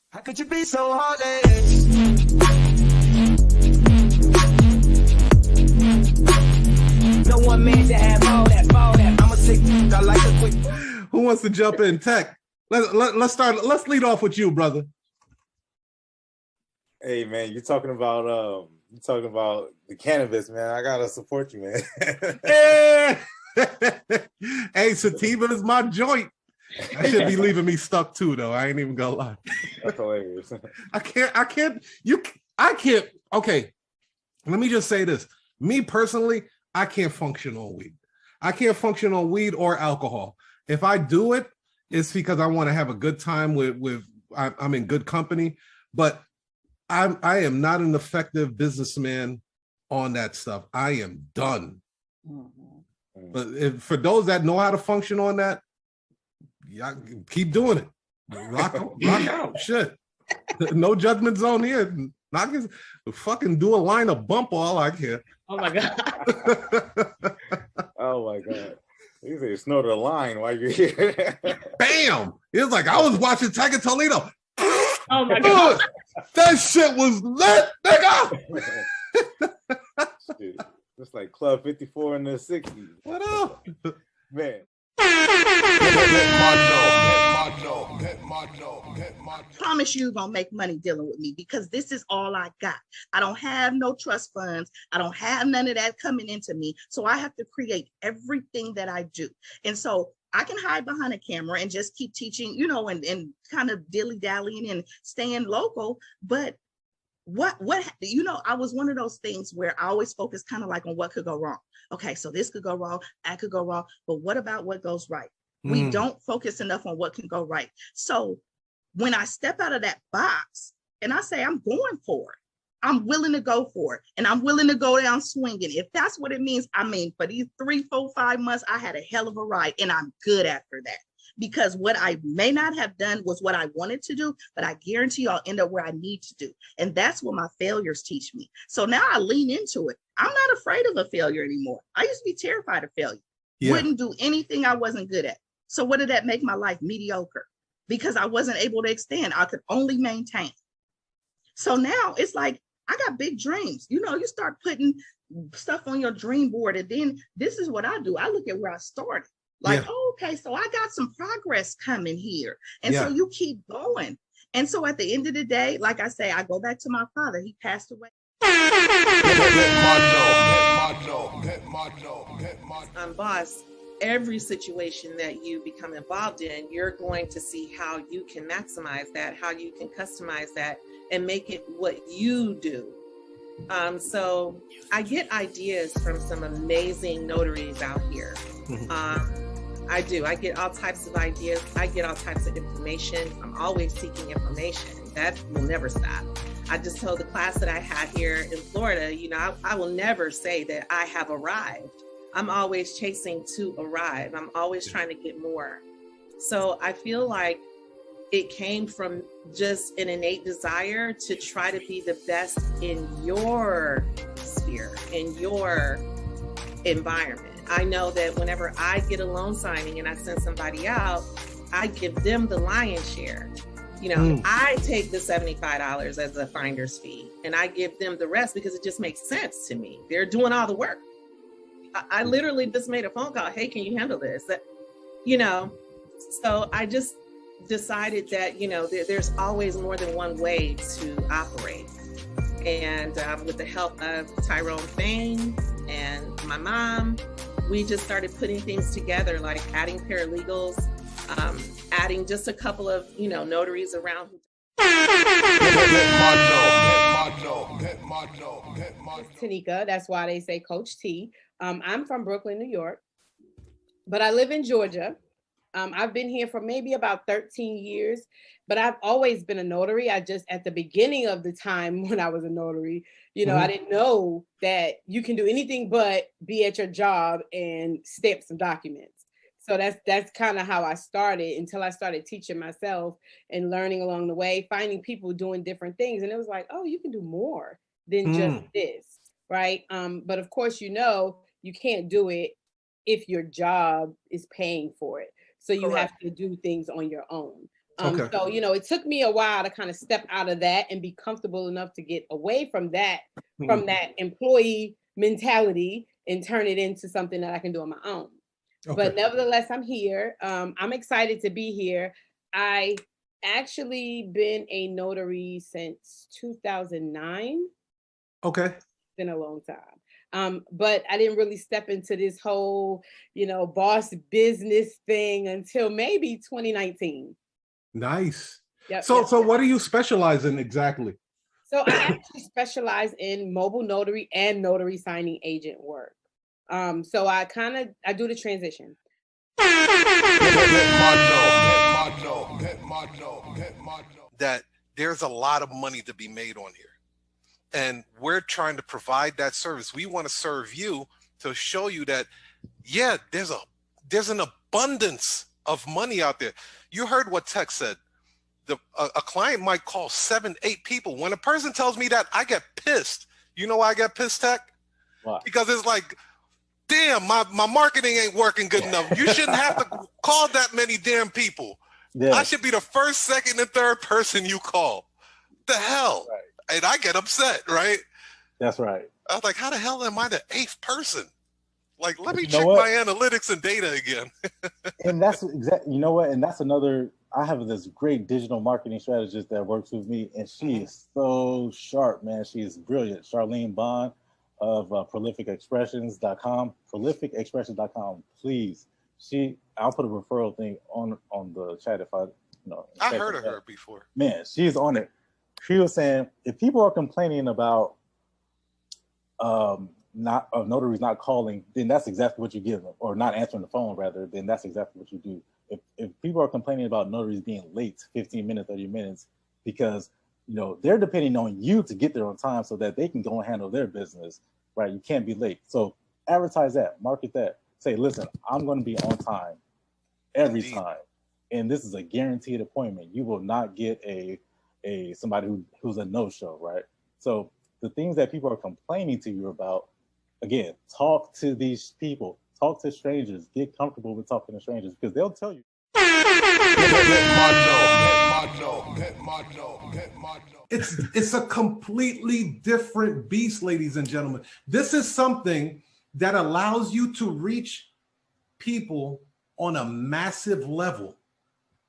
How could you be so heartless? No one man to have all that. I'ma take I like a quick. Who wants to jump in? Tech. Let's start. Let's lead off with you, brother. Hey man, you're talking about the cannabis, man. I gotta support you, man. Yeah. Hey, sativa is my joint. That should be leaving me stuck too, though. I ain't even gonna lie. That's hilarious. I can't. Okay, let me just say this. Me personally, I can't function on weed. I can't function on weed or alcohol. If I do it, it's because I want to have a good time with I'm in good company, but I am not an effective businessman on that stuff. I am done. Mm-hmm. But for those that know how to function on that, yeah, keep doing it. Rock out. Shit. No judgment zone here. Fucking do a line of bump all I care. Oh my God. Oh my God. You say snort a line while you're here. Bam! It was like I was watching Tiger Toledo. Oh my God. That shit was lit, nigga. It's like Club 54 in the 60s. What up? Man. Promise you gonna make money dealing with me because this is all I got. I don't have no trust funds. I don't have none of that coming into me. So I have to create everything that I do. And so I can hide behind a camera and just keep teaching, and kind of dilly-dallying and staying local. But what, I was one of those things where I always focus kind of like on what could go wrong. Okay, so this could go wrong, that could go wrong, but what about what goes right? We don't focus enough on what can go right. So when I step out of that box and I say, I'm going for it, I'm willing to go for it, and I'm willing to go down swinging. If that's what it means, for these 3, 4, 5 months, I had a hell of a ride, and I'm good after that. Because what I may not have done was what I wanted to do, but I guarantee you I'll end up where I need to do. And that's what my failures teach me. So now I lean into it. I'm not afraid of a failure anymore. I used to be terrified of failure. Yeah. Wouldn't do anything I wasn't good at. So what did that make my life? Mediocre. Because I wasn't able to extend. I could only maintain. So now it's like, I got big dreams. You start putting stuff on your dream board. And then this is what I do. I look at where I started. Like, okay, so I got some progress coming here. And so you keep going. And so at the end of the day, like I say, I go back to my father. He passed away. Boss, every situation that you become involved in, you're going to see how you can maximize that, how you can customize that and make it what you do. So I get ideas from some amazing notaries out here. I do. I get all types of ideas. I get all types of information. I'm always seeking information. That will never stop. I just told the class that I had here in Florida, I will never say that I have arrived. I'm always chasing to arrive. I'm always trying to get more. So I feel like it came from just an innate desire to try to be the best in your sphere, in your environment. I know that whenever I get a loan signing and I send somebody out, I give them the lion's share. I take the $75 as a finder's fee and I give them the rest because it just makes sense to me. They're doing all the work. I literally just made a phone call. Hey, can you handle this? So I just decided that, there's always more than one way to operate. And with the help of Tyrone Fain and my mom, we just started putting things together, like adding paralegals, adding just a couple of, notaries around. Tanika, that's why they say Coach T. I'm from Brooklyn, New York, but I live in Georgia. I've been here for maybe about 13 years, but I've always been a notary. I just, at the beginning of the time when I was a notary, I didn't know that you can do anything but be at your job and stamp some documents. So that's kind of how I started until I started teaching myself and learning along the way, finding people doing different things. And it was like, oh, you can do more than just this, right? But of course, you can't do it if your job is paying for it. So you Correct. have to do things on your own. Okay. So, you know, it took me a while to kind of step out of that and be comfortable enough to get away from that employee mentality and turn it into something that I can do on my own. Okay. But nevertheless, I'm here. I'm excited to be here. I actually been a notary since 2009. Okay. It's been a long time. But I didn't really step into this whole, you know, boss business thing until maybe 2019. Nice. Yep, So yep. so what do you specialize in exactly? So I actually specialize in mobile notary and notary signing agent work. So I do the transition. That there's a lot of money to be made on here. And we're trying to provide that service. We want to serve you to show you that, yeah, there's an abundance of money out there. You heard what Tech said. A client might call 7, 8 people. When a person tells me that, I get pissed. You know why I get pissed, Tech? Why? Because it's like, damn, my marketing ain't working good enough. You shouldn't have to call that many damn people. Yeah. I should be the first, second, and third person you call. The hell? Right. And I get upset, right? That's right. I was like, how the hell am I the 8th person? Like, let me You know check what? my analytics and data again. And that's exactly, you know what? And that's another, I have this great digital marketing strategist that works with me, and she is so sharp, man. She is brilliant. Charlene Bond of prolificexpressions.com, prolificexpressions.com. Please, I'll put a referral thing on the chat if I heard of her before. Man, she's on it. She was saying, if people are complaining about notaries not calling, then that's exactly what you give them, or not answering the phone rather, then that's exactly what you do. If people are complaining about notaries being late 15 minutes, 30 minutes, because they're depending on you to get there on time so that they can go and handle their business, right? You can't be late. So advertise that, market that. Say, listen, I'm going to be on time every time, and this is a guaranteed appointment. You will not get somebody who's a no-show, right? So the things that people are complaining to you about, again, talk to these people, talk to strangers, get comfortable with talking to strangers, because they'll tell you. It's a completely different beast, ladies and gentlemen. This is something that allows you to reach people on a massive level,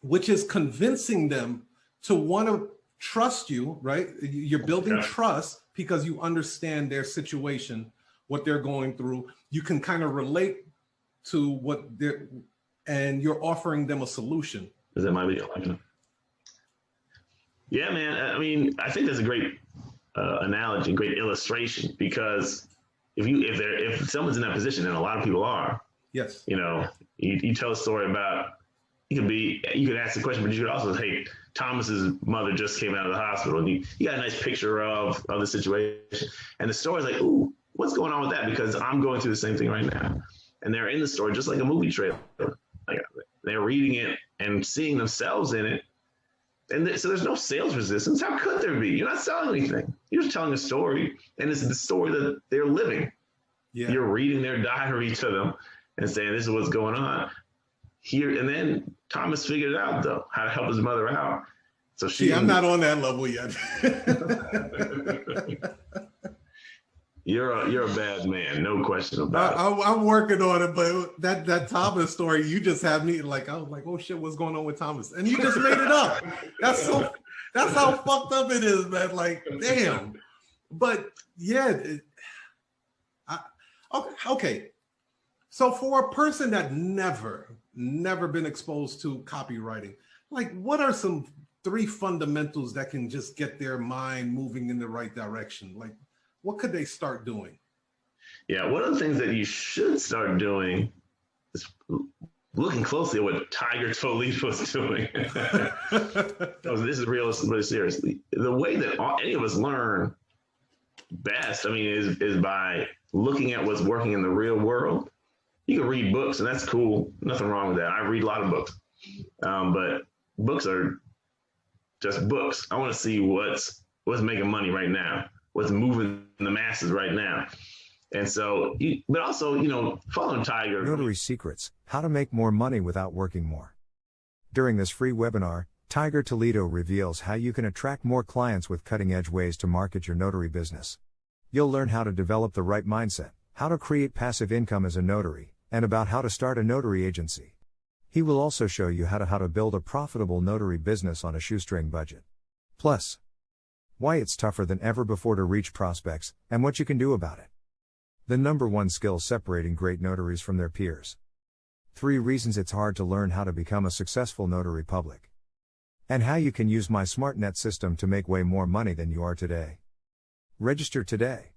which is convincing them to want to trust you, right? You're building trust because you understand their situation, what they're going through. You can kind of relate to what and you're offering them a solution. Is that my video? Yeah, man. I mean, I think that's a great analogy, great illustration, because if someone's in that position, and a lot of people are, yes, you tell a story about, you could ask the question, but you could also say, hey, Thomas's mother just came out of the hospital, and you got a nice picture of the situation, and the story's like, ooh, what's going on with that? Because I'm going through the same thing right now. And they're in the story just like a movie trailer. Like, they're reading it and seeing themselves in it. And so there's no sales resistance. How could there be? You're not selling anything. You're just telling a story, and it's the story that they're living. Yeah. You're reading their diary to them and saying, this is what's going on here. And then Thomas figured it out, though, how to help his mother out. So I'm not on that level yet. You're a bad man, no question about it. I'm working on it, but that Thomas story, you just have me like, I was like, oh shit, what's going on with Thomas? And you just made it up. That's how fucked up it is, man. Like, damn. But yeah, okay. So for a person that never been exposed to copywriting, like, what are some 3 fundamentals that can just get their mind moving in the right direction? Like, what could they start doing? Yeah, one of the things that you should start doing is looking closely at what Tiger Toledo was doing. This is really seriously. The way that any of us learn best, is by looking at what's working in the real world. You can read books, and that's cool. Nothing wrong with that. I read a lot of books. But books are just books. I want to see what's making money right now, what's moving the masses right now. And so, but also, following Tiger. Notary Secrets: How to Make More Money Without Working More. During this free webinar, Tiger Toledo reveals how you can attract more clients with cutting-edge ways to market your notary business. You'll learn how to develop the right mindset, how to create passive income as a notary, and about how to start a notary agency. He will also show you how to build a profitable notary business on a shoestring budget. Plus, why it's tougher than ever before to reach prospects, and what you can do about it. The number one skill separating great notaries from their peers. 3 reasons it's hard to learn how to become a successful notary public. And how you can use my SmartNet system to make way more money than you are today. Register today.